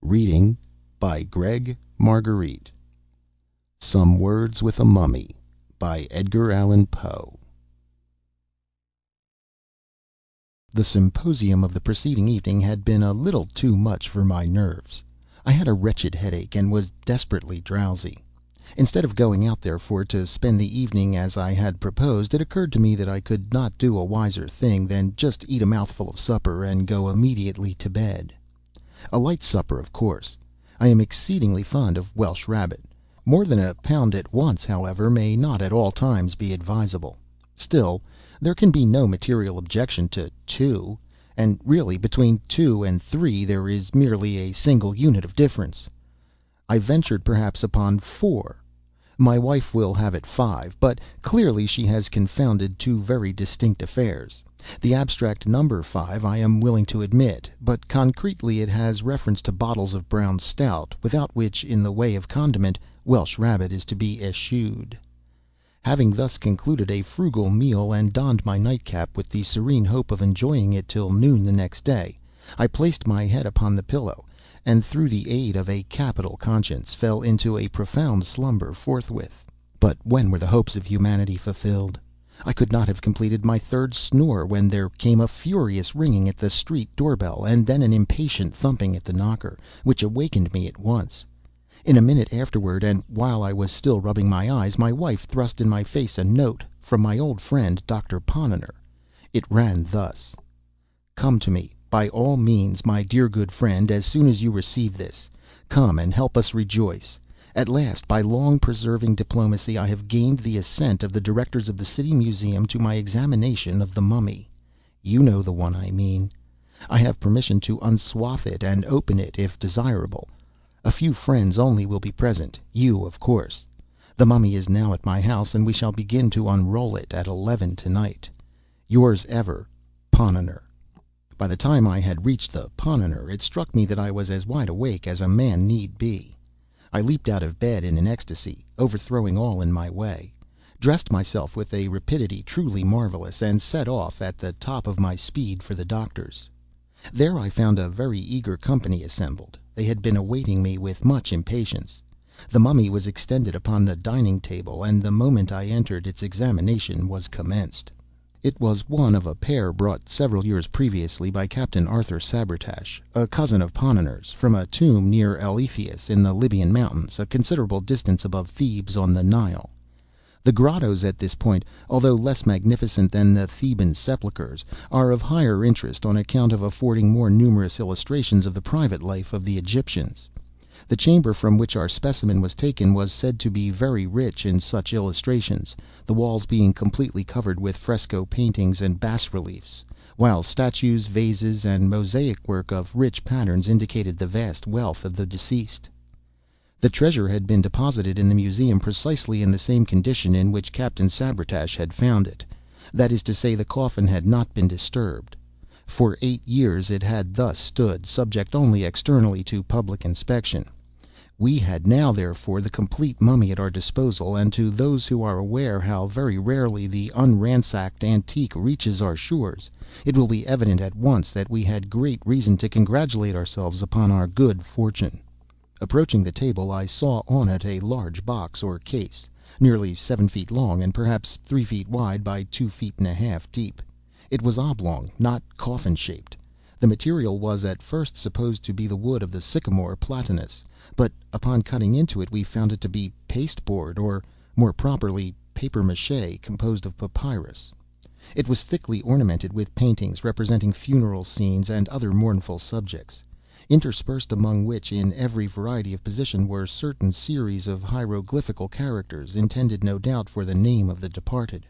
Reading by Greg Marguerite. Some Words with a Mummy by Edgar Allan Poe. The symposium of the preceding evening had been a little too much for my nerves. I had a wretched headache and was desperately drowsy. Instead of going out, therefore, to spend the evening as I had proposed, it occurred to me that I could not do a wiser thing than just eat a mouthful of supper and go immediately to bed. A light supper, of course. I am exceedingly fond of Welsh rabbit. More than a pound at once, however, may not at all times be advisable. Still, there can be no material objection to two, and really between 2 and 3 there is merely a single unit of difference. I ventured perhaps upon 4. My wife will have it 5, but clearly she has confounded two very distinct affairs. The abstract number 5 I am willing to admit, but concretely it has reference to bottles of brown stout, without which, in the way of condiment, Welsh rabbit is to be eschewed. Having thus concluded a frugal meal and donned my nightcap with the serene hope of enjoying it till noon the next day, I placed my head upon the pillow, and through the aid of a capital conscience fell into a profound slumber forthwith. But when were the hopes of humanity fulfilled? I could not have completed my third snore when there came a furious ringing at the street door-bell, and then an impatient thumping at the knocker, which awakened me at once. In a minute afterward, and while I was still rubbing my eyes, my wife thrust in my face a note from my old friend Dr. Ponnonner. It ran thus: "Come to me, by all means, my dear good friend, as soon as you receive this. Come and help us rejoice. At last, by long persevering diplomacy, I have gained the assent of the directors of the City Museum to my examination of the mummy. You know the one I mean. I have permission to unswathe it and open it, if desirable. A few friends only will be present, you, of course. The mummy is now at my house, and we shall begin to unroll it at 11 tonight. Yours ever, Ponnonner." By the time I had reached the Ponnonner, it struck me that I was as wide awake as a man need be. I leaped out of bed in an ecstasy, overthrowing all in my way, dressed myself with a rapidity truly marvelous, and set off at the top of my speed for the doctor's. There I found a very eager company assembled. They had been awaiting me with much impatience. The mummy was extended upon the dining table, and the moment I entered its examination was commenced. It was one of a pair brought several years previously by Captain Arthur Sabretash, a cousin of Ponnonner's, from a tomb near Eleuthias in the Libyan mountains, a considerable distance above Thebes on the Nile. The grottos at this point, although less magnificent than the Theban sepulchres, are of higher interest on account of affording more numerous illustrations of the private life of the Egyptians. The chamber from which our specimen was taken was said to be very rich in such illustrations, the walls being completely covered with fresco paintings and bas reliefs, while statues, vases, and mosaic work of rich patterns indicated the vast wealth of the deceased. The treasure had been deposited in the museum precisely in the same condition in which Captain Sabretash had found it. That is to say, the coffin had not been disturbed. For 8 years it had thus stood, subject only externally to public inspection. We had now, therefore, the complete mummy at our disposal, and to those who are aware how very rarely the unransacked antique reaches our shores, it will be evident at once that we had great reason to congratulate ourselves upon our good fortune. Approaching the table, I saw on it a large box or case, nearly 7 feet long, and perhaps 3 feet wide by 2 feet and a half deep. It was oblong, not coffin-shaped. The material was at first supposed to be the wood of the sycamore platanus, but upon cutting into it we found it to be pasteboard, or, more properly, papier-mâché composed of papyrus. It was thickly ornamented with paintings representing funeral scenes and other mournful subjects, interspersed among which, in every variety of position, were certain series of hieroglyphical characters, intended no doubt for the name of the departed.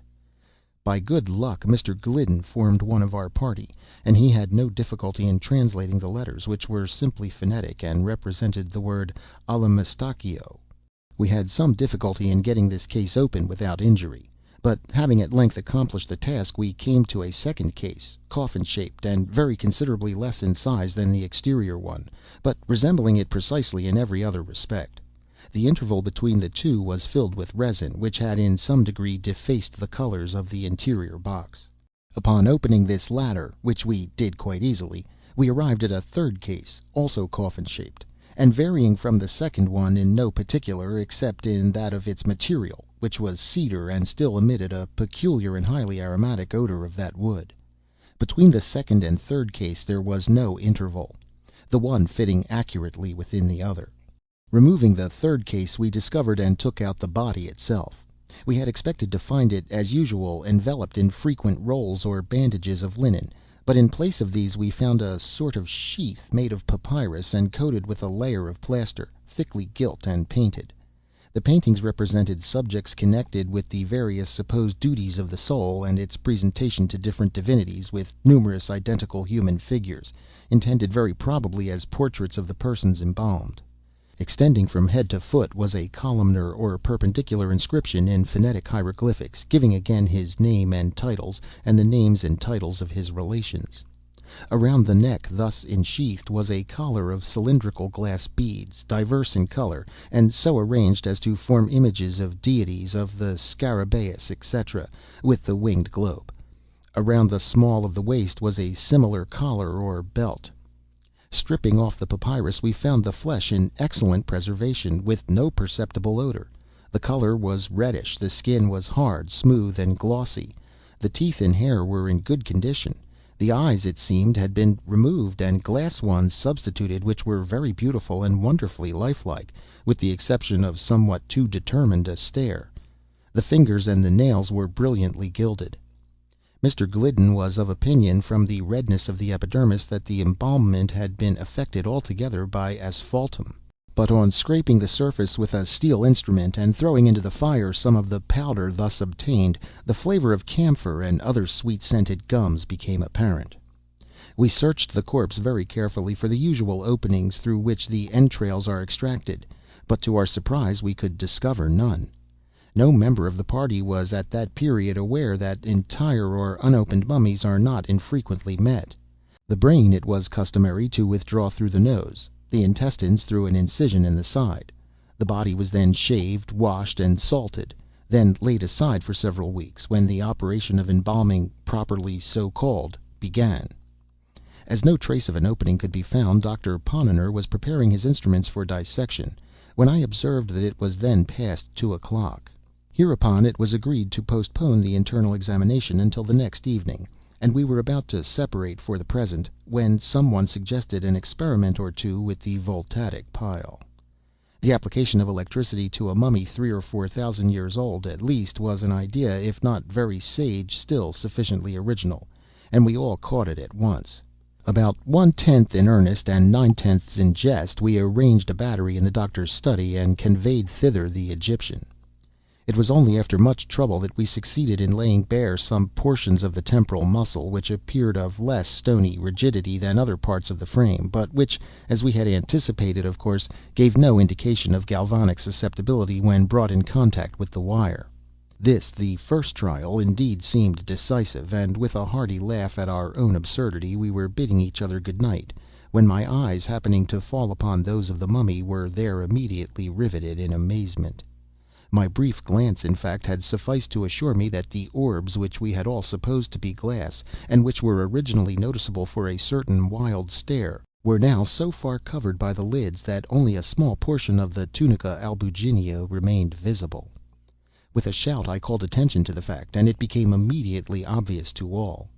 By good luck Mr. Gliddon formed one of our party, and he had no difficulty in translating the letters, which were simply phonetic, and represented the word Allamistakio. We had some difficulty in getting this case open without injury, but having at length accomplished the task, we came to a second case, coffin-shaped, and very considerably less in size than the exterior one, but resembling it precisely in every other respect. The interval between the two was filled with resin, which had in some degree defaced the colors of the interior box. Upon opening this latter, which we did quite easily, we arrived at a third case, also coffin-shaped, and varying from the second one in no particular except in that of its material, which was cedar and still emitted a peculiar and highly aromatic odor of that wood. Between the second and third case there was no interval, the one fitting accurately within the other. Removing the third case, we discovered and took out the body itself. We had expected to find it, as usual, enveloped in frequent rolls or bandages of linen, but in place of these we found a sort of sheath made of papyrus and coated with a layer of plaster, thickly gilt and painted. The paintings represented subjects connected with the various supposed duties of the soul and its presentation to different divinities, with numerous identical human figures, intended very probably as portraits of the persons embalmed. Extending from head to foot was a columnar or perpendicular inscription in phonetic hieroglyphics, giving again his name and titles, and the names and titles of his relations. Around the neck thus ensheathed was a collar of cylindrical glass beads, diverse in color, and so arranged as to form images of deities of the scarabaeus, etc., with the winged globe. Around the small of the waist was a similar collar or belt. Stripping off the papyrus, we found the flesh in excellent preservation, with no perceptible odor. The color was reddish, the skin was hard, smooth, and glossy. The teeth and hair were in good condition. The eyes, it seemed, had been removed and glass ones substituted, which were very beautiful and wonderfully lifelike, with the exception of somewhat too determined a stare. The fingers and the nails were brilliantly gilded. Mr. Gliddon was of opinion, from the redness of the epidermis, that the embalmment had been effected altogether by asphaltum. But on scraping the surface with a steel instrument, and throwing into the fire some of the powder thus obtained, the flavor of camphor and other sweet-scented gums became apparent. We searched the corpse very carefully for the usual openings through which the entrails are extracted, but to our surprise we could discover none. No member of the party was at that period aware that entire or unopened mummies are not infrequently met. The brain it was customary to withdraw through the nose, the intestines through an incision in the side. The body was then shaved, washed, and salted, then laid aside for several weeks, when the operation of embalming, properly so called, began. As no trace of an opening could be found, Dr. Ponnonner was preparing his instruments for dissection, when I observed that it was then past 2 o'clock. Hereupon it was agreed to postpone the internal examination until the next evening, and we were about to separate for the present, when some one suggested an experiment or two with the voltaic pile. The application of electricity to a mummy 3,000 or 4,000 years old at least was an idea, if not very sage, still sufficiently original, and we all caught it at once. About 1/10 in earnest and 9/10 in jest, we arranged a battery in the doctor's study, and conveyed thither the Egyptian. It was only after much trouble that we succeeded in laying bare some portions of the temporal muscle, which appeared of less stony rigidity than other parts of the frame, but which, as we had anticipated, of course, gave no indication of galvanic susceptibility when brought in contact with the wire. This, the first trial, indeed seemed decisive, and with a hearty laugh at our own absurdity, we were bidding each other good night, when my eyes, happening to fall upon those of the mummy, were there immediately riveted in amazement. My brief glance, in fact, had sufficed to assure me that the orbs, which we had all supposed to be glass, and which were originally noticeable for a certain wild stare, were now so far covered by the lids that only a small portion of the tunica albuginea remained visible. With a shout I called attention to the fact, and it became immediately obvious to all.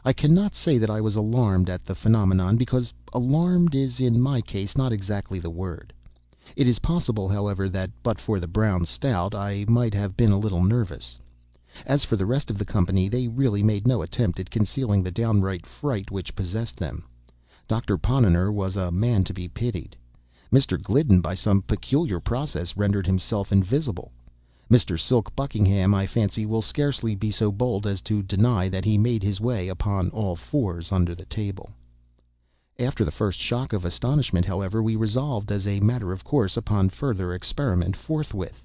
I cannot say that I was alarmed at the phenomenon, because alarmed is in my case not exactly the word. It is possible, however, that but for the brown stout I might have been a little nervous. As for the rest of the company, they really made no attempt at concealing the downright fright which possessed them. Dr. Ponnonner was a man to be pitied. Mr. Gliddon, by some peculiar process, rendered himself invisible. Mr. Silk Buckingham, I fancy, will scarcely be so bold as to deny that he made his way upon all fours under the table. After the first shock of astonishment, however, we resolved, as a matter of course, upon further experiment forthwith.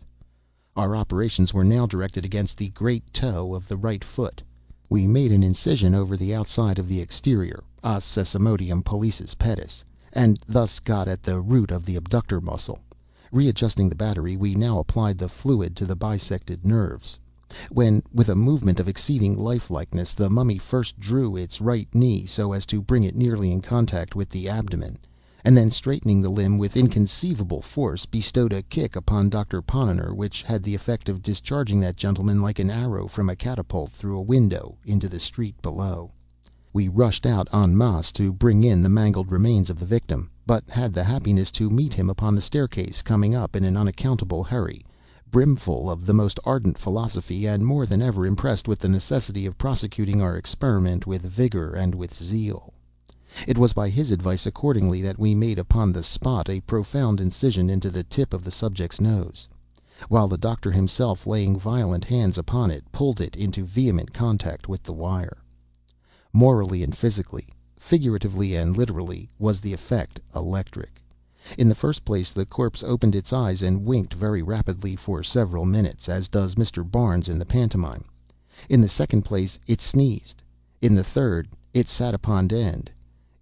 Our operations were now directed against the great toe of the right foot. We made an incision over the outside of the exterior, os sesamoideum pollicis pedis, and thus got at the root of the abductor muscle. Readjusting the battery, we now applied the fluid to the bisected nerves, when, with a movement of exceeding lifelikeness, the mummy first drew its right knee so as to bring it nearly in contact with the abdomen, and then straightening the limb with inconceivable force, bestowed a kick upon Dr. Ponnonner which had the effect of discharging that gentleman like an arrow from a catapult through a window into the street below. We rushed out en masse to bring in the mangled remains of the victim, but had the happiness to meet him upon the staircase, coming up in an unaccountable hurry, brimful of the most ardent philosophy, and more than ever impressed with the necessity of prosecuting our experiment with vigor and with zeal. It was by his advice, accordingly, that we made upon the spot a profound incision into the tip of the subject's nose, while the doctor himself, laying violent hands upon it, pulled it into vehement contact with the wire. Morally and physically, figuratively and literally, was the effect electric. In the first place, the corpse opened its eyes and winked very rapidly for several minutes, as does Mr. Barnes in the pantomime. In the second place, it sneezed. In the third, it sat upon end.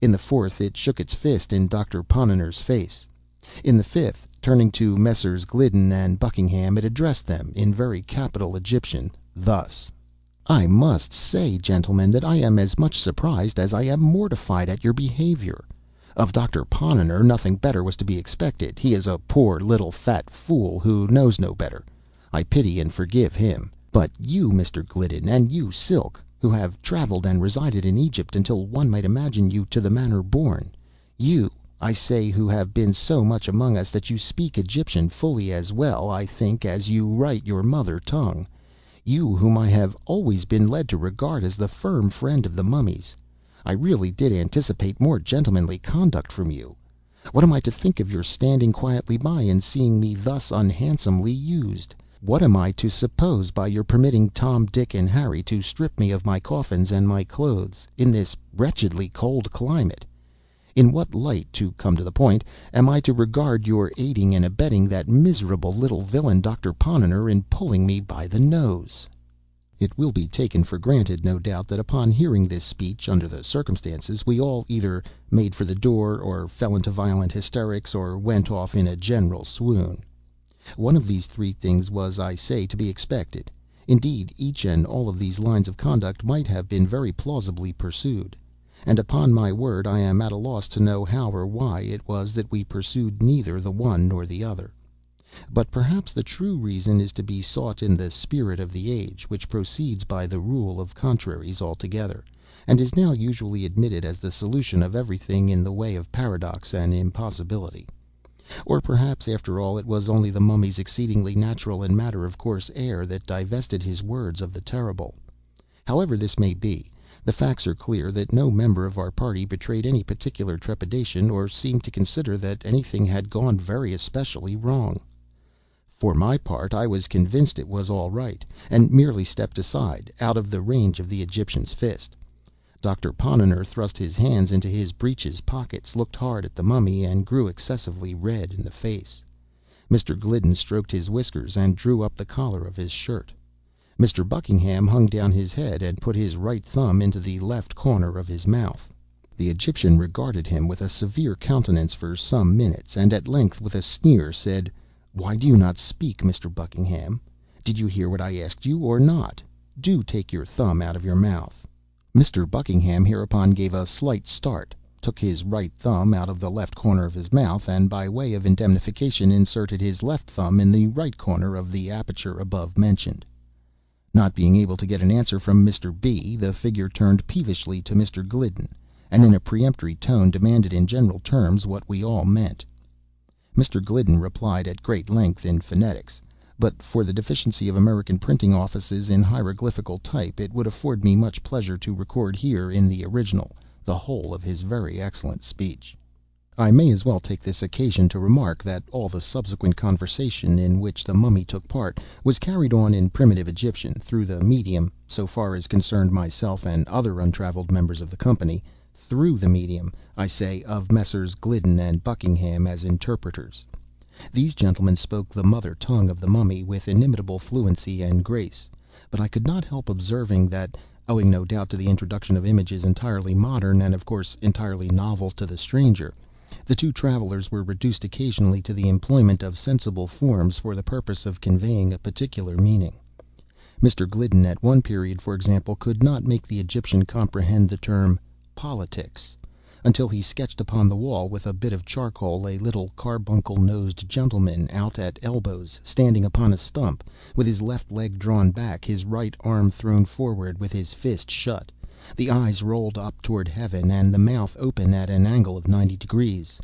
In the fourth, it shook its fist in Dr. Ponnonner's face. In the fifth, turning to Messrs. Gliddon and Buckingham, it addressed them, in very capital Egyptian, thus: "I must say, gentlemen, that I am as much surprised as I am mortified at your behavior. Of Dr. Ponnonner nothing better was to be expected. He is a poor little fat fool who knows no better. I pity and forgive him. But you, Mr. Gliddon, and you, Silk, who have traveled and resided in Egypt until one might imagine you to the manner born, you, I say, who have been so much among us that you speak Egyptian fully as well, I think, as you write your mother tongue, you whom I have always been led to regard as the firm friend of the mummies, I really did anticipate more gentlemanly conduct from you. What am I to think of your standing quietly by and seeing me thus unhandsomely used? What am I to suppose by your permitting Tom, Dick, and Harry to strip me of my coffins and my clothes, in this wretchedly cold climate? In what light, to come to the point, am I to regard your aiding and abetting that miserable little villain Dr. Ponnonner in pulling me by the nose?" It will be taken for granted, no doubt, that upon hearing this speech, under the circumstances, we all either made for the door, or fell into violent hysterics, or went off in a general swoon. One of these three things was, I say, to be expected. Indeed, each and all of these lines of conduct might have been very plausibly pursued. And upon my word I am at a loss to know how or why it was that we pursued neither the one nor the other. But perhaps the true reason is to be sought in the spirit of the age, which proceeds by the rule of contraries altogether, and is now usually admitted as the solution of everything in the way of paradox and impossibility. Or perhaps, after all, it was only the mummy's exceedingly natural and matter-of-course air that divested his words of the terrible. However this may be, the facts are clear that no member of our party betrayed any particular trepidation, or seemed to consider that anything had gone very especially wrong. For my part, I was convinced it was all right, and merely stepped aside, out of the range of the Egyptian's fist. Dr. Ponnonner thrust his hands into his breeches pockets, looked hard at the mummy, and grew excessively red in the face. Mr. Gliddon stroked his whiskers, and drew up the collar of his shirt. Mr. Buckingham hung down his head, and put his right thumb into the left corner of his mouth. The Egyptian regarded him with a severe countenance for some minutes, and at length, with a sneer, said, "Why do you not speak, Mr. Buckingham? Did you hear what I asked you, or not? Do take your thumb out of your mouth." Mr. Buckingham hereupon gave a slight start, took his right thumb out of the left corner of his mouth, and by way of indemnification inserted his left thumb in the right corner of the aperture above mentioned. Not being able to get an answer from Mr. B., the figure turned peevishly to Mr. Gliddon, and in a peremptory tone demanded in general terms what we all meant. Mr. Gliddon replied at great length in phonetics, but for the deficiency of American printing offices in hieroglyphical type, it would afford me much pleasure to record here, in the original, the whole of his very excellent speech. I may as well take this occasion to remark that all the subsequent conversation in which the mummy took part was carried on in primitive Egyptian, through the medium, so far as concerned myself and other untravelled members of the company, through the medium, I say, of Messrs. Gliddon and Buckingham as interpreters. These gentlemen spoke the mother tongue of the mummy with inimitable fluency and grace, but I could not help observing that, owing no doubt to the introduction of images entirely modern, and of course entirely novel to the stranger, the two travellers were reduced occasionally to the employment of sensible forms for the purpose of conveying a particular meaning. Mr. Gliddon, at one period, for example, could not make the Egyptian comprehend the term politics, until he sketched upon the wall with a bit of charcoal a little carbuncle-nosed gentleman out at elbows, standing upon a stump, with his left leg drawn back, his right arm thrown forward with his fist shut, the eyes rolled up toward heaven, and the mouth open at an angle of 90 degrees.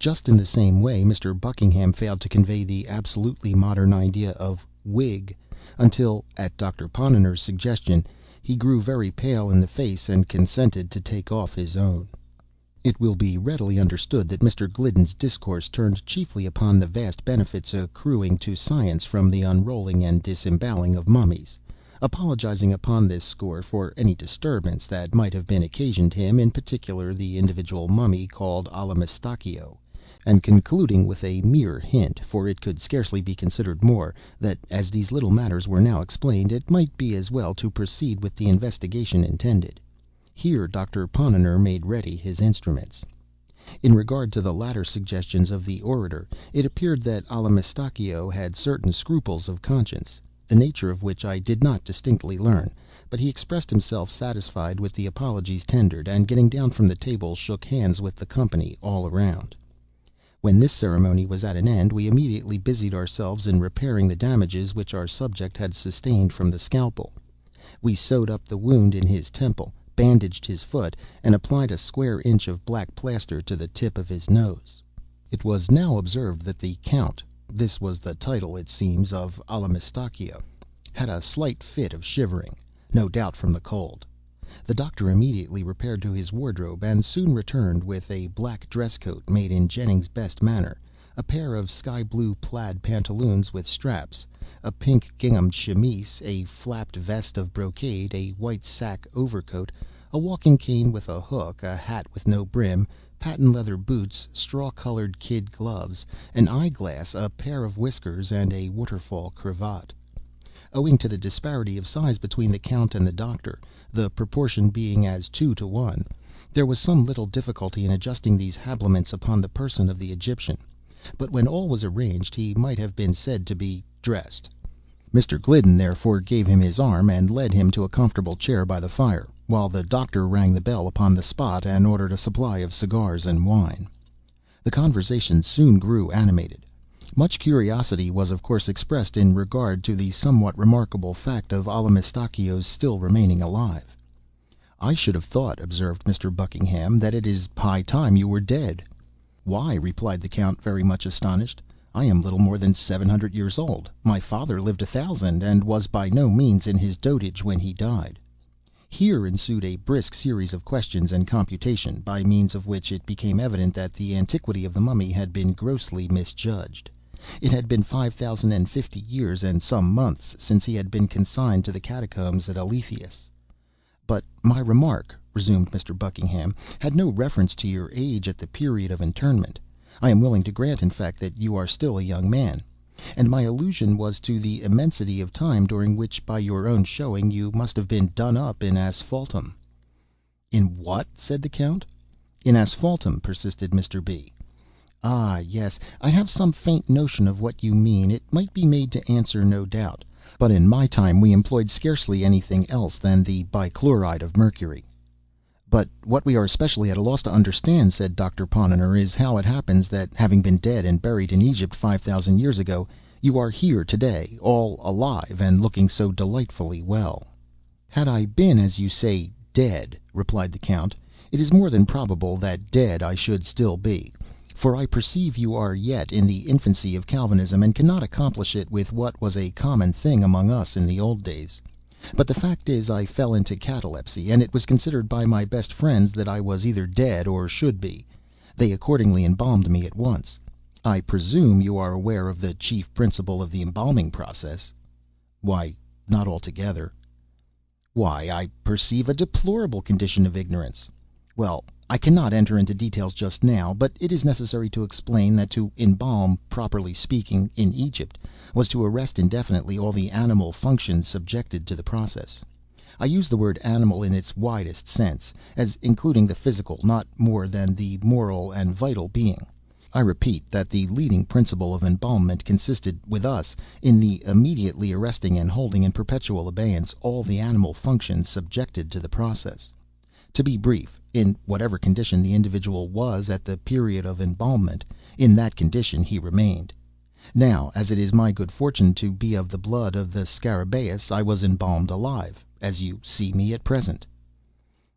Just in the same way Mr. Buckingham failed to convey the absolutely modern idea of wig, until, at Dr. Ponnonner's suggestion, he grew very pale in the face and consented to take off his own. It will be readily understood that Mr. Gliddon's discourse turned chiefly upon the vast benefits accruing to science from the unrolling and disemboweling of mummies, apologizing upon this score for any disturbance that might have been occasioned him, in particular the individual mummy called Allamistakeo, and concluding with a mere hint, for it could scarcely be considered more, that as these little matters were now explained, it might be as well to proceed with the investigation intended. Here Dr. Ponnonner made ready his instruments. In regard to the latter suggestions of the orator, it appeared that Allamistakeo had certain scruples of conscience, the nature of which I did not distinctly learn, but he expressed himself satisfied with the apologies tendered, and getting down from the table, shook hands with the company all around. When this ceremony was at an end, we immediately busied ourselves in repairing the damages which our subject had sustained from the scalpel. We sewed up the wound in his temple, bandaged his foot, and applied a square inch of black plaster to the tip of his nose. It was now observed that the Count (this was the title, it seems, of Allamistakeo) had a slight fit of shivering, no doubt from the cold. The doctor immediately repaired to his wardrobe, and soon returned with a black dress coat made in Jennings' best manner, a pair of sky-blue plaid pantaloons with straps, a pink gingham chemise, a flapped vest of brocade, a white sack overcoat, a walking cane with a hook, a hat with no brim, patent leather boots, straw-colored kid gloves, an eyeglass, a pair of whiskers, and a waterfall cravat. Owing to the disparity of size between the Count and the doctor, the proportion being as 2 to 1, there was some little difficulty in adjusting these habiliments upon the person of the Egyptian, but when all was arranged he might have been said to be dressed. Mr. Gliddon therefore gave him his arm, and led him to a comfortable chair by the fire, while the doctor rang the bell upon the spot, and ordered a supply of cigars and wine. The conversation soon grew animated. Much curiosity was of course expressed in regard to the somewhat remarkable fact of Allamistakeo's still remaining alive. "I should have thought," observed Mr. Buckingham, "that it is high time you were dead." "Why," replied the Count, very much astonished, "I am little more than 700 years old. My father lived 1,000, and was by no means in his dotage when he died." Here ensued a brisk series of questions and computation, by means of which it became evident that the antiquity of the mummy had been grossly misjudged. It had been 5,050 years and some months since he had been consigned to the catacombs at Eleithias. "But my remark," resumed Mr. Buckingham, "had no reference to your age at the period of interment. I am willing to grant, in fact, that you are still a young man. And my allusion was to the immensity of time during which, by your own showing, you must have been done up in asphaltum." "In what?" said the Count. "In asphaltum," persisted Mr. B. "Ah, yes, I have some faint notion of what you mean. It might be made to answer, no doubt. But in my time we employed scarcely anything else than the bichloride of mercury." "But what we are especially at a loss to understand," said Dr. Ponnonner, "is how it happens that, having been dead and buried in Egypt 5,000 years ago, you are here today, all alive, and looking so delightfully well." "Had I been, as you say, dead," replied the Count, "it is more than probable that dead I should still be. For I perceive you are yet in the infancy of Calvinism, and cannot accomplish it with what was a common thing among us in the old days. But the fact is, I fell into catalepsy, and it was considered by my best friends that I was either dead or should be. They accordingly embalmed me at once. I presume you are aware of the chief principle of the embalming process?" "Why, not altogether." "Why, I perceive a deplorable condition of ignorance. Well, I cannot enter into details just now, but it is necessary to explain that to embalm, properly speaking, in Egypt, was to arrest indefinitely all the animal functions subjected to the process. I use the word animal in its widest sense, as including the physical not more than the moral and vital being. I repeat that the leading principle of embalmment consisted, with us, in the immediately arresting and holding in perpetual abeyance all the animal functions subjected to the process. To be brief, In whatever condition the individual was at the period of embalmment, in that condition he remained. Now, as it is my good fortune to be of the blood of the Scarabaeus, I was embalmed alive, as you see me at present."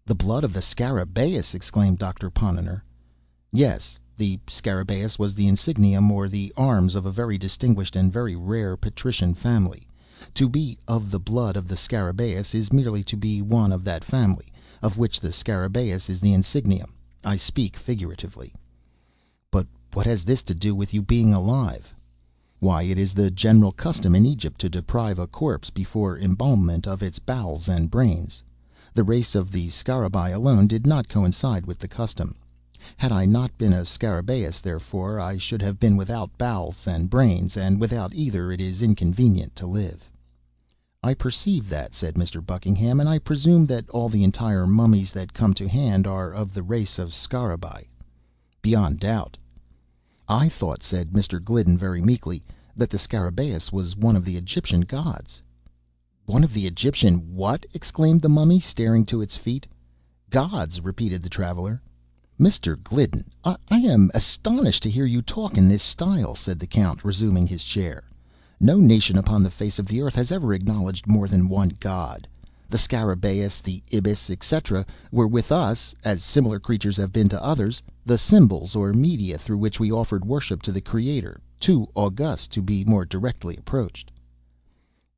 "The blood of the Scarabaeus!" exclaimed Doctor Ponnonner. "Yes. The Scarabaeus was the insignium, or the arms, of a very distinguished and very rare patrician family. To be 'of the blood of the Scarabaeus' is merely to be one of that family, of which the Scarabaeus is the insignium. I speak figuratively." "But what has this to do with you being alive?" "Why, it is the general custom in Egypt to deprive a corpse, before embalmment, of its bowels and brains. The race of the Scarabaei alone did not coincide with the custom. Had I not been a Scarabaeus, therefore, I should have been without bowels and brains, and without either it is inconvenient to live." "I perceive that," said Mr. Buckingham, "and I presume that all the entire mummies that come to hand are of the race of Scarabaei." "Beyond doubt." "I thought," said Mr. Gliddon very meekly, "that the Scarabaeus was one of the Egyptian gods." "One of the Egyptian what?" exclaimed the Mummy, starting to its feet. "Gods," repeated the traveller. "Mr. Gliddon, I am astonished to hear you talk in this style," said the Count, resuming his chair. "No nation upon the face of the earth has ever acknowledged more than one god. The Scarabaeus, the Ibis, etc., were with us, as similar creatures have been to others, the symbols or media through which we offered worship to the Creator, too august to be more directly approached."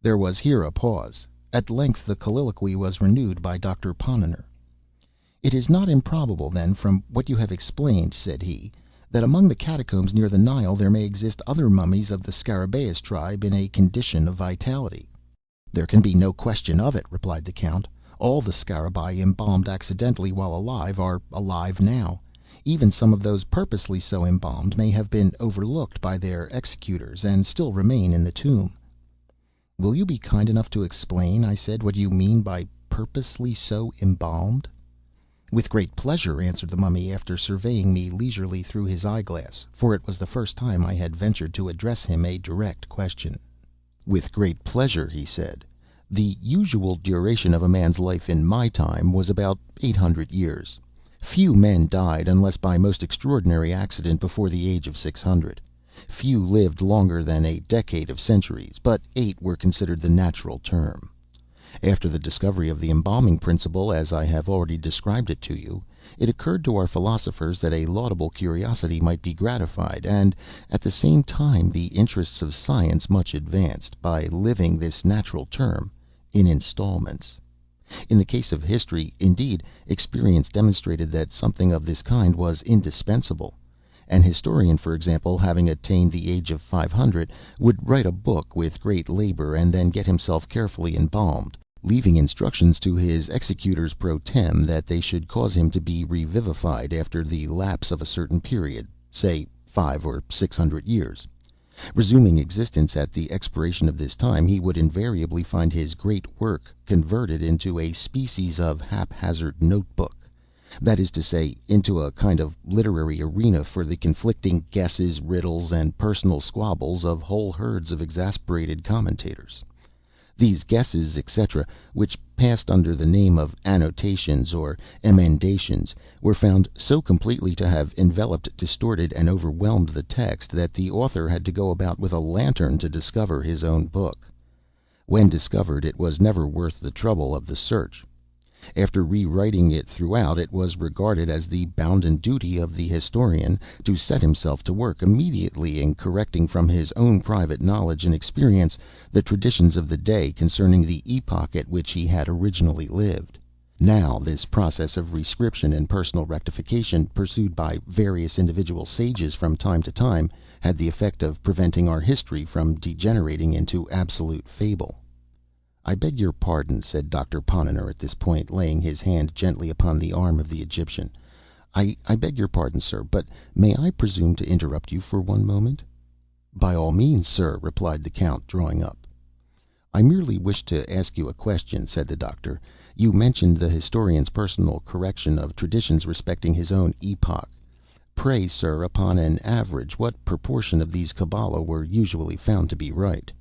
There was here a pause. At length the colloquy was renewed by Doctor Ponnonner. "It is not improbable, then, from what you have explained," said he, "that among the catacombs near the Nile there may exist other mummies of the Scarabaeus tribe in a condition of vitality." "There can be no question of it," replied the Count. "All the Scarabaei embalmed accidentally while alive are alive now. Even some of those purposely so embalmed may have been overlooked by their executors, and still remain in the tomb." "Will you be kind enough to explain," I said, "what you mean by purposely so embalmed?" "With great pleasure," answered the Mummy, after surveying me leisurely through his eyeglass, for it was the first time I had ventured to address him a direct question. "With great pleasure," he said. "The usual duration of a man's life in my time was about 800 years. Few men died, unless by most extraordinary accident, before the age of 600. Few lived longer than a decade of centuries, but 8 were considered the natural term. After the discovery of the embalming principle, as I have already described it to you, it occurred to our philosophers that a laudable curiosity might be gratified, and, at the same time, the interests of science much advanced, by living this natural term in installments. In the case of history, indeed, experience demonstrated that something of this kind was indispensable. An historian, for example, having attained the age of 500, would write a book with great labor, and then get himself carefully embalmed, leaving instructions to his executors pro tem that they should cause him to be revivified after the lapse of a certain period, say 500 or 600 years. Resuming existence at the expiration of this time, he would invariably find his great work converted into a species of haphazard notebook; that is to say, into a kind of literary arena for the conflicting guesses, riddles, and personal squabbles of whole herds of exasperated commentators. These guesses, etc., which passed under the name of annotations or emendations, were found so completely to have enveloped, distorted, and overwhelmed the text, that the author had to go about with a lantern to discover his own book. When discovered, it was never worth the trouble of the search. After rewriting it throughout, it was regarded as the bounden duty of the historian to set himself to work immediately in correcting from his own private knowledge and experience the traditions of the day concerning the epoch at which he had originally lived. Now this process of rescription and personal rectification, pursued by various individual sages from time to time, had the effect of preventing our history from degenerating into absolute fable. "I beg your pardon," said Doctor Ponnonner at this point, laying his hand gently upon the arm of the Egyptian. I beg your pardon, sir, but may I presume to interrupt you for one moment?" "By all means, sir," replied the Count, drawing up. "I merely wish to ask you a question," said the Doctor. "You mentioned the historian's personal correction of traditions respecting his own epoch. Pray, sir, upon an average, what proportion of these Kabbala were usually found to be right?"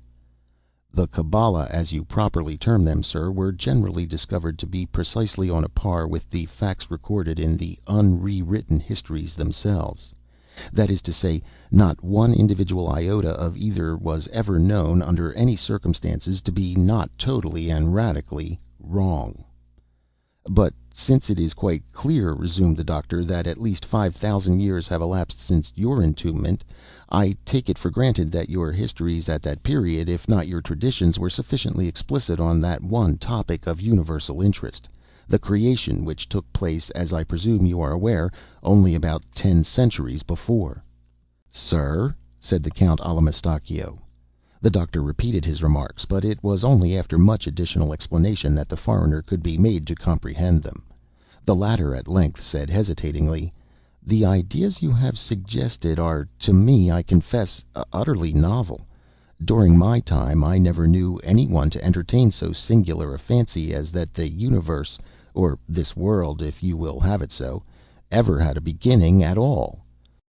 The Kabbala, as you properly term them, sir, were generally discovered to be precisely on a par with the facts recorded in the unrewritten histories themselves. That is to say, not one individual iota of either was ever known, under any circumstances, to be not totally and radically wrong. "But since it is quite clear," resumed the doctor, "that at least 5,000 years have elapsed since your entombment, I take it for granted that your histories at that period, if not your traditions, were sufficiently explicit on that one topic of universal interest, the creation, which took place, as I presume you are aware, only about 10 centuries before." "Sir?" said the Count Allamistakeo. The doctor repeated his remarks, but it was only after much additional explanation that the foreigner could be made to comprehend them. The latter at length said hesitatingly, "The ideas you have suggested are, to me, I confess, utterly novel. During my time I never knew any one to entertain so singular a fancy as that the universe, or this world, if you will have it so, ever had a beginning at all.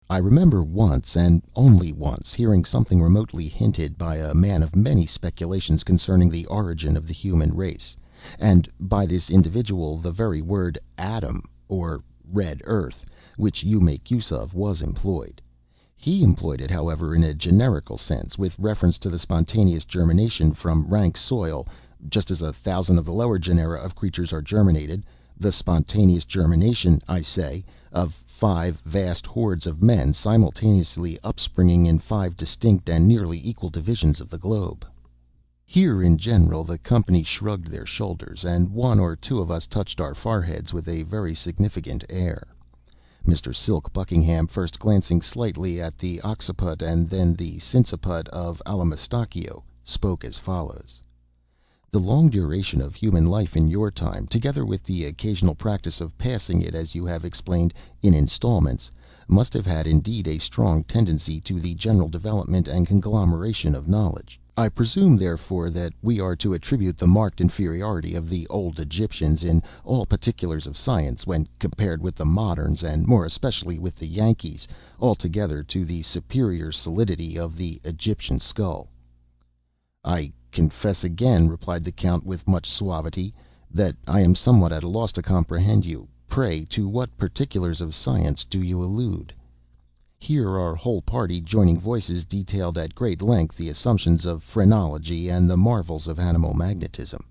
I remember once, and only once, hearing something remotely hinted by a man of many speculations concerning the origin of the human race, and by this individual the very word Adam, or red earth, which you make use of, was employed. He employed it, however, in a generical sense, with reference to the spontaneous germination from rank soil, just as 1,000 of the lower genera of creatures are germinated, the spontaneous germination, I say, of 5 vast hordes of men simultaneously upspringing in 5 distinct and nearly equal divisions of the globe." Here, in general, the company shrugged their shoulders, and one or two of us touched our foreheads with a very significant air. Mr. Silk Buckingham, first glancing slightly at the occiput and then the sinciput of Allamistakeo, spoke as follows: "The long duration of human life in your time, together with the occasional practice of passing it, as you have explained, in installments, must have had indeed a strong tendency to the general development and conglomeration of knowledge. I presume, therefore, that we are to attribute the marked inferiority of the old Egyptians in all particulars of science, when compared with the moderns, and more especially with the Yankees, altogether to the superior solidity of the Egyptian skull." "I confess again," replied the Count with much suavity, "that I am somewhat at a loss to comprehend you. Pray, to what particulars of science do you allude?" Here our whole party, joining voices, detailed at great length the assumptions of phrenology and the marvels of animal magnetism.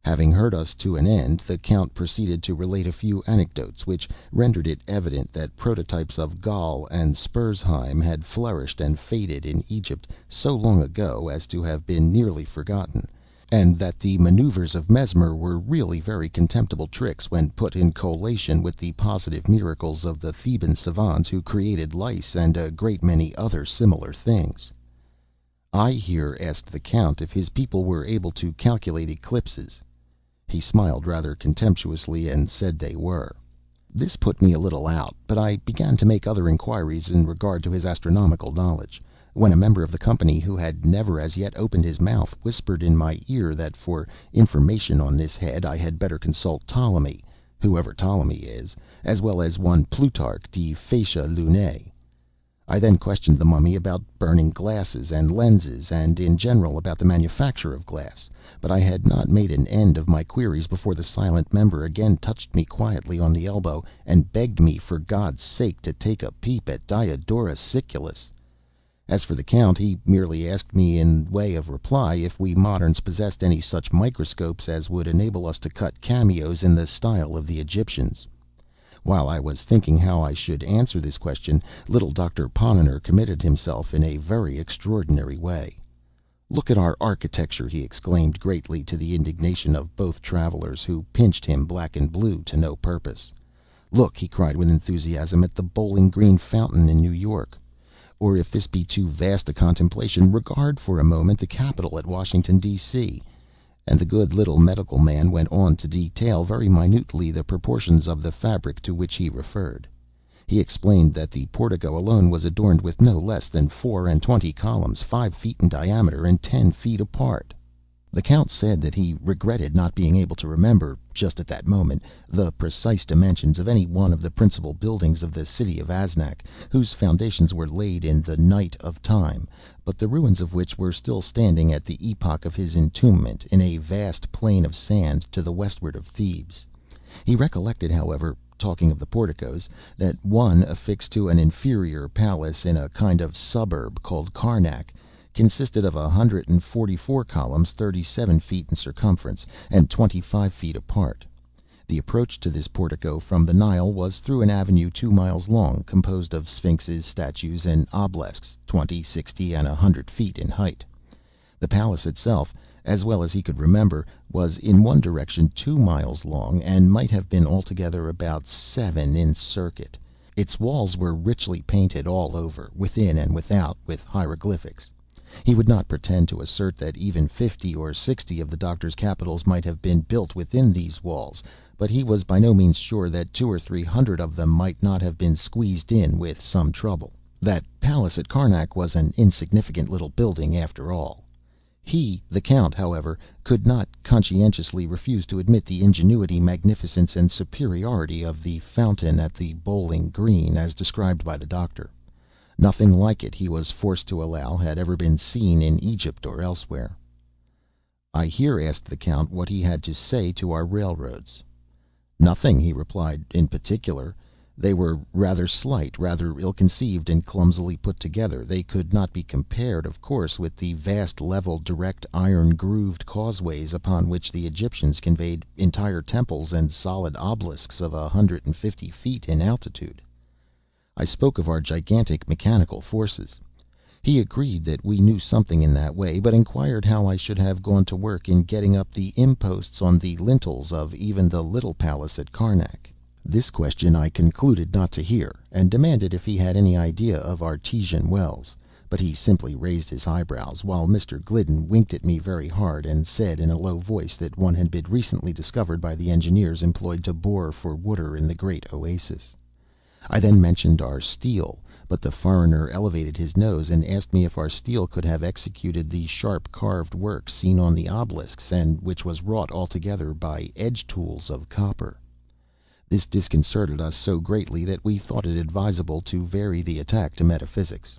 Having heard us to an end, the Count proceeded to relate a few anecdotes, which rendered it evident that prototypes of Gall and Spurzheim had flourished and faded in Egypt so long ago as to have been nearly forgotten, and that the maneuvers of Mesmer were really very contemptible tricks when put in collation with the positive miracles of the Theban savants who created lice and a great many other similar things. I here asked the Count if his people were able to calculate eclipses. He smiled rather contemptuously and said they were. This put me a little out, but I began to make other inquiries in regard to his astronomical knowledge, when a member of the company, who had never as yet opened his mouth, whispered in my ear that for information on this head I had better consult Ptolemy, whoever Ptolemy is, as well as one Plutarch de Facia Lunae. I then questioned the mummy about burning glasses and lenses, and in general about the manufacture of glass, but I had not made an end of my queries before the silent member again touched me quietly on the elbow, and begged me for God's sake to take a peep at Diodorus Siculus. As for the Count, he merely asked me in way of reply if we moderns possessed any such microscopes as would enable us to cut cameos in the style of the Egyptians. While I was thinking how I should answer this question, little Dr. Ponnonner committed himself in a very extraordinary way. "Look at our architecture!" he exclaimed, greatly to the indignation of both travelers, who pinched him black and blue to no purpose. "Look," he cried with enthusiasm, "at the Bowling Green Fountain in New York! Or, if this be too vast a contemplation, regard for a moment the Capitol at Washington, D.C." And the good little medical man went on to detail very minutely the proportions of the fabric to which he referred. He explained that the portico alone was adorned with no less than 24 columns, 5 feet in diameter and 10 feet apart. The Count said that he regretted not being able to remember, just at that moment, the precise dimensions of any one of the principal buildings of the city of Aznak, whose foundations were laid in the night of time, but the ruins of which were still standing at the epoch of his entombment, in a vast plain of sand to the westward of Thebes. He recollected, however, talking of the porticos, that one affixed to an inferior palace in a kind of suburb called Karnak consisted of 144 columns, 37 feet in circumference, and 25 feet apart. The approach to this portico from the Nile was through an avenue 2 miles long, composed of sphinxes, statues, and obelisks, 20, 60, and 100 feet in height. The palace itself, as well as he could remember, was in one direction 2 miles long, and might have been altogether about 7 in circuit. Its walls were richly painted all over, within and without, with hieroglyphics. He would not pretend to assert that even 50 or 60 of the doctor's capitals might have been built within these walls, but he was by no means sure that 200 or 300 of them might not have been squeezed in with some trouble. That palace at Karnak was an insignificant little building after all. He, the Count, however, could not conscientiously refuse to admit the ingenuity, magnificence, and superiority of the fountain at the Bowling Green, as described by the doctor. Nothing like it, he was forced to allow, had ever been seen in Egypt or elsewhere. I here asked the Count what he had to say to our railroads. Nothing, he replied, in particular. They were rather slight, rather ill-conceived, and clumsily put together. They could not be compared, of course, with the vast, level, direct, iron-grooved causeways upon which the Egyptians conveyed entire temples and solid obelisks of 150 feet in altitude. I spoke of our gigantic mechanical forces. He agreed that we knew something in that way, but inquired how I should have gone to work in getting up the imposts on the lintels of even the little palace at Karnak. This question I concluded not to hear, and demanded if he had any idea of artesian wells, but he simply raised his eyebrows, while Mr. Gliddon winked at me very hard, and said in a low voice that one had been recently discovered by the engineers employed to bore for water in the great oasis. I then mentioned our steel, but the foreigner elevated his nose and asked me if our steel could have executed the sharp carved work seen on the obelisks, and which was wrought altogether by edge tools of copper. This disconcerted us so greatly that we thought it advisable to vary the attack to metaphysics.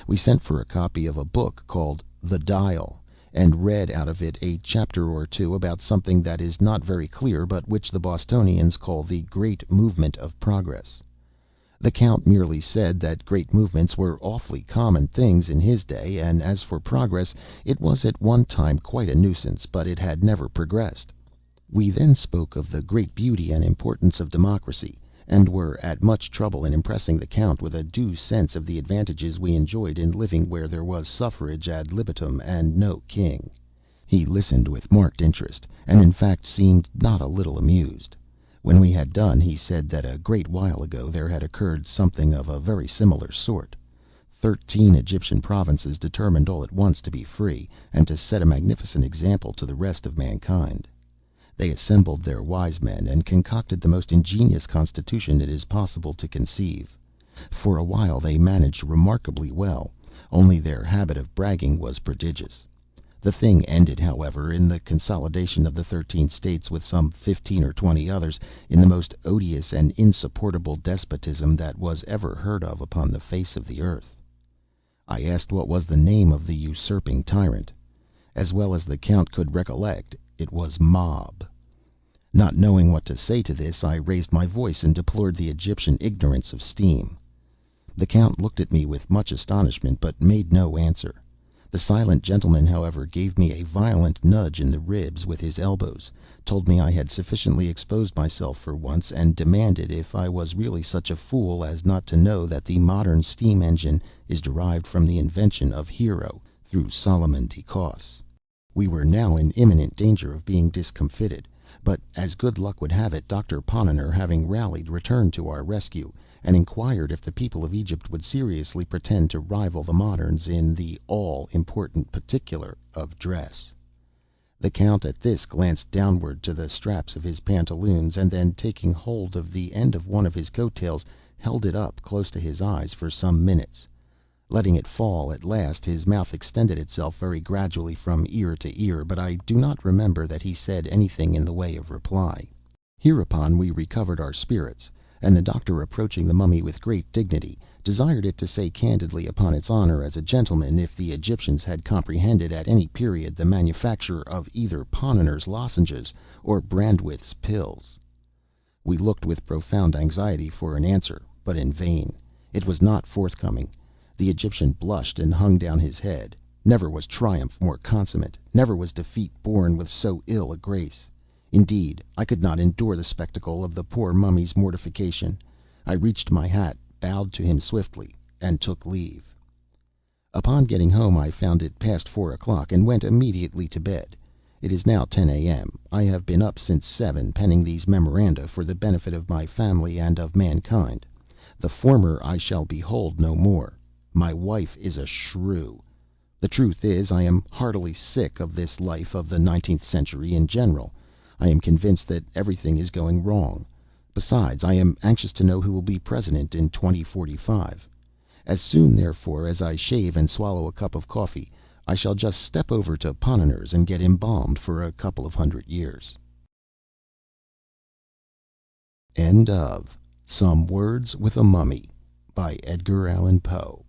We sent for a copy of a book called The Dial, and read out of it a chapter or two about something that is not very clear, but which the Bostonians call the Great Movement of Progress. The Count merely said that great movements were awfully common things in his day, and as for progress, it was at one time quite a nuisance, but it had never progressed. We then spoke of the great beauty and importance of democracy, and were at much trouble in impressing the Count with a due sense of the advantages we enjoyed in living where there was suffrage ad libitum and no king. He listened with marked interest, and in fact seemed not a little amused. When we had done, he said that a great while ago there had occurred something of a very similar sort. 13 Egyptian provinces determined all at once to be free, and to set a magnificent example to the rest of mankind. They assembled their wise men, and concocted the most ingenious constitution it is possible to conceive. For a while they managed remarkably well, only their habit of bragging was prodigious. The thing ended, however, in the consolidation of the 13 states, with some 15 or 20 others, in the most odious and insupportable despotism that was ever heard of upon the face of the earth. I asked what was the name of the usurping tyrant. As well as the Count could recollect, it was Mob. Not knowing what to say to this, I raised my voice and deplored the Egyptian ignorance of steam. The Count looked at me with much astonishment, but made no answer. The silent gentleman, however, gave me a violent nudge in the ribs with his elbows, told me I had sufficiently exposed myself for once, and demanded if I was really such a fool as not to know that the modern steam engine is derived from the invention of Hero, through Solomon de Kos. We were now in imminent danger of being discomfited, but, as good luck would have it, Dr. Ponnonner, having rallied, returned to our rescue, and inquired if the people of Egypt would seriously pretend to rival the moderns in the all-important particular of dress. The Count at this glanced downward to the straps of his pantaloons, and then, taking hold of the end of one of his coat tails, held it up close to his eyes for some minutes. Letting it fall at last, his mouth extended itself very gradually from ear to ear, but I do not remember that he said anything in the way of reply. Hereupon we recovered our spirits, and the doctor, approaching the mummy with great dignity, desired it to say candidly, upon its honor as a gentleman, if the Egyptians had comprehended at any period the manufacture of either Ponnonner's lozenges or Brandwith's pills. We looked with profound anxiety for an answer, but in vain. It was not forthcoming. The Egyptian blushed and hung down his head. Never was triumph more consummate, never was defeat borne with so ill a grace. Indeed, I could not endure the spectacle of the poor mummy's mortification. I reached my hat, bowed to him swiftly, and took leave. Upon getting home I found it past 4 o'clock, and went immediately to bed. It is now 10 a.m. I have been up since 7, penning these memoranda for the benefit of my family and of mankind. The former I shall behold no more. My wife is a shrew. The truth is, I am heartily sick of this life of the 19th century in general. I am convinced that everything is going wrong. Besides, I am anxious to know who will be president in 2045. As soon, therefore, as I shave and swallow a cup of coffee, I shall just step over to Ponnonner's and get embalmed for a couple of 100 years. End of Some Words with a Mummy by Edgar Allan Poe.